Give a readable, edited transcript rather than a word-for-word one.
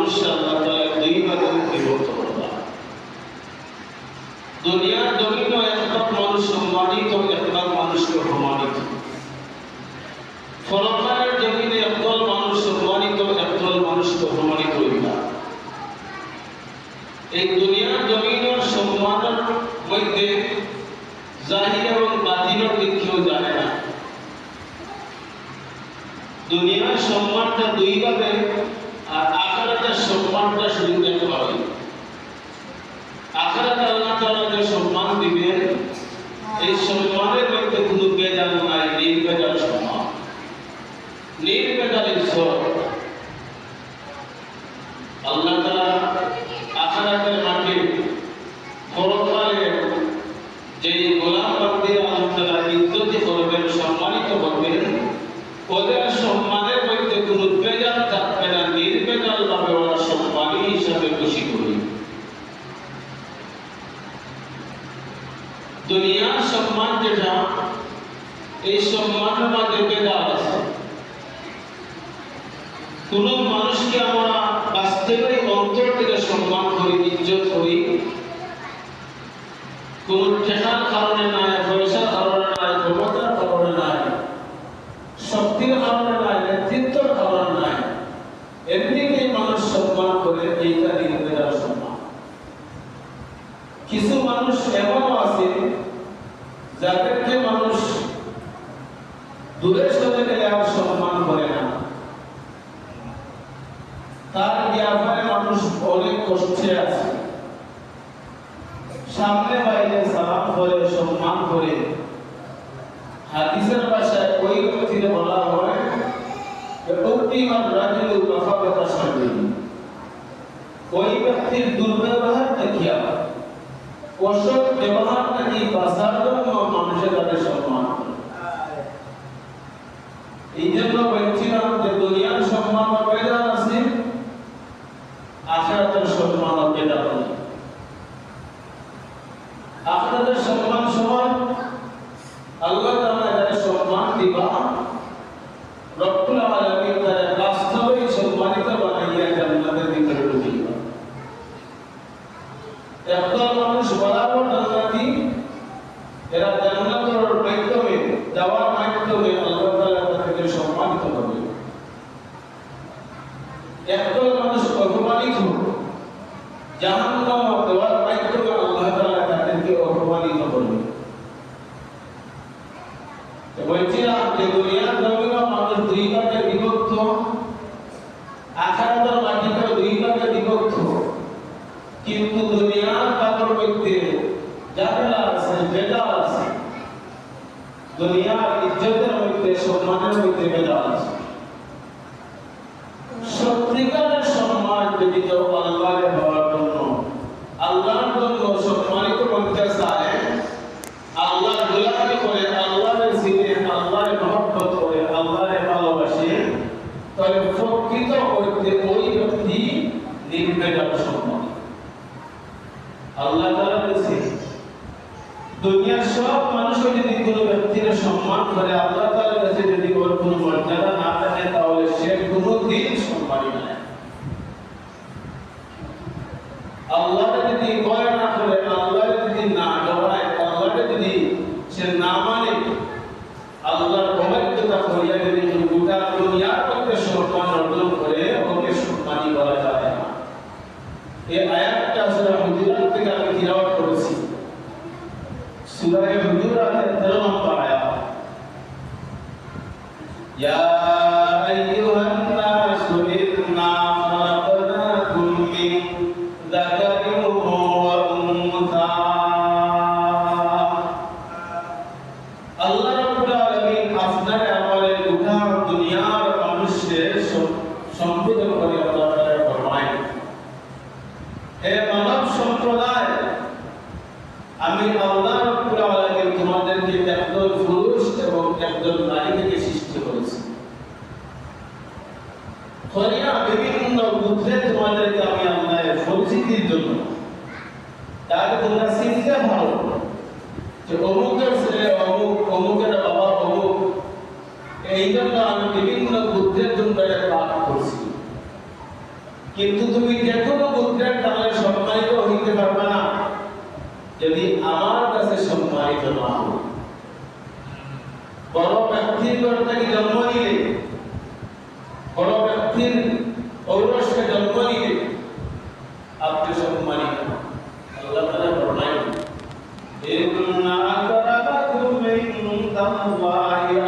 মানুষকে আল্লাহ তাআলা দুই ভাগে বিভক্ত করলেন। দুনিয়ার জমিনে এক ভাগ মানুষ সম্মানিত, এক ভাগ মানুষকে অপমানিত। পরকালের জমিনে একদল মানুষ সম্মানিত, একদল মানুষকে অপমানিত হইবা। এই দুনিয়ার জমিনের সম্মানের মধ্যে জাহির এবং বাতিনের দিক কেউ জানে না। দুনিয়ার সম্মানটা দুই ভাবে, আর আখিরাতের সম্মানটা শুধু দেখতে পাবে। আখিরাতে আল্লাহ তাআলা যে সম্মান দিবেন, এই সম্মানের মধ্যে কোনো বেজাল নাই, নির্বেজাল সম্মান, নির্বেজাল ইজ্জত। আল্লাহ তাআলা আখিরাতের মাঠে পরকালে যে গোলাম বান্দে আল্লাহ তাআলা ইজ্জত করবেন, সম্মানিত করবেন, ওদের সম্মানের মধ্যে কোনো বেজাল থাকবে না, নির্বেজাল ভাবে ওরা সম্মানী হিসাবে খুশি করবে। দুনিয়ার সম্মান যেটা, এই সম্মানের মাঝে বেজাল আছে। কোন মানুষকে আমরা বাস্তবে অন্তর থেকে সম্মান করি, ইজ্জত করি, কোন টাকার কারণে নাই, পয়সার কারণে নাই, ক্ষমতার কারণে নাই, শক্তির কারণে নাই, নেতৃত্বের কারণে নাই, এমনিতেই মানুষ সম্মান করে, এইটা নির্বেজাল সম্মান। কিছু মানুষ এমনও আছে যাদেরকে মানুষ দূরে সরে গেলে আর সম্মান করে না, তার ব্যাপারে মানুষ অনেক কষ্টে আছে, সামনে বাইরে সালাম করে, সম্মান করে। হাদিসের ভাষায় ওই ব্যক্তিকে বলা হয় ওই ব্যক্তির দুর্ব্যবহার দেখিয়া, অসৎ ব্যবহার নাকি বাঁচার জন্য মানুষের কাছে সম্মান। এই জন্য বলছিলাম যে দুনিয়ার সম্মান বেজাল আছে, আখিরাতের সম্মান বেজাল আছে। আখিরাতের সম্মান সমান, আল্লাহ তাআলা যারা সম্মান দিবা, রব্বুল আলামিন তারা বাস্তবে সম্মানিত বানাইয়া জান্নাতের ভিতরে ঢুকিয়ে। একদল মানুষ বরাবর জান্নাতি, এরা জান্নাতের মাধ্যমে, যাওয়ার মাধ্যমে আল্লাহ তাআলা তাদেরকে সম্মানিত করবে। একদল মানুষ অপমানিত, জাহান্নামে দেওয়ার মাধ্যমে আল্লাহ তাআলা তাদেরকে অপমানিত করবে। বলছিলাম যে দুনিয়ার জমিনে মানুষ দুই ভাগে বিভক্ত, আখিরাতের মাটিতে দুই ভাগে বিভক্ত। কিন্তু দুনিয়ার কাপড় মধ্যে ঝামেলা আছে, বেজাল আছে। দুনিয়ার ইজ্জতের মধ্যে, সম্মানের মধ্যে বেজাল আছে। সত্যিকারের সম্মান যদি কেউ আল্লাহর হওয়ার জন্য, আল্লাহর জন্য সম্মানিত করতে চায়, আল্লাহর গোলামি করে, আল্লাহর চিনে, আল্লাহর মহব্বত করে, আল্লাহর ভালোবাসে, তবে প্রকৃত অর্থে ওই ব্যক্তি নির্বেজাল সম্মান। আল্লাহ তাআলা বলেছে দুনিয়ার সব মানুষ যদি কোনো ব্যক্তির সম্মান করে, আল্লাহ তাআলার কাছে যদি ওর কোনো মর্যাদা না থাকে, তাহলে সে কোনোদিন সম্মানী নয়। আল্লাহ যদি ভয় না করে, আল্লাহ যদি না ডরায়, আল্লাহ যদি সে না মানে, আল্লাহর পবিত্রতা করিয়া যদি গোটা দুনিয়ার মধ্যে সম্মান অর্জন করে, ওকে সম্মানী বলা যায় না। এই আয়াতটা সূরা হুজুরাত থেকে আমি তিলাওয়াত করেছি। সূরা হুজুরাতের 13 নম্বর আয়াত, ইয়া আইয়ুহান নাসু ইন্না খালাকনাকুম মিন যাকারিন ওয়া উনসা। আল্লাহ রাব্বুল আলামিন আপনার আমাদের গোটা দুনিয়ার মানুষকে সম্বোধন করে আল্লাহ তাআলা ফরমায়, হে মানব সম্প্রদায়, আমি আল্লাহ রাব্বুল আলামিন তোমাদেরকে একদল পুরুষ এবং একদল নারী থেকে সৃষ্টি করেছি। করিয়া বিভিন্ন বুদ্ধে তোমাদেরকে আমি আল্লাহর পরিচিতির জন্য, তাহলে তোমরা চিনতে পারো যে অমুকের ছেলে অমুক, অমুকের বাবা অমুক। এই জন্য আমি বিভিন্ন বুদ্ধের জন্য পাঠ করছি। কিন্তু তুমি যে কোনো গোত্রের টানে সম্মানিত হইতে পারবে না যদি আমার কাছে সম্মানিত না হও। বড় ব্যক্তির ঘর থেকে জন্ম নিলে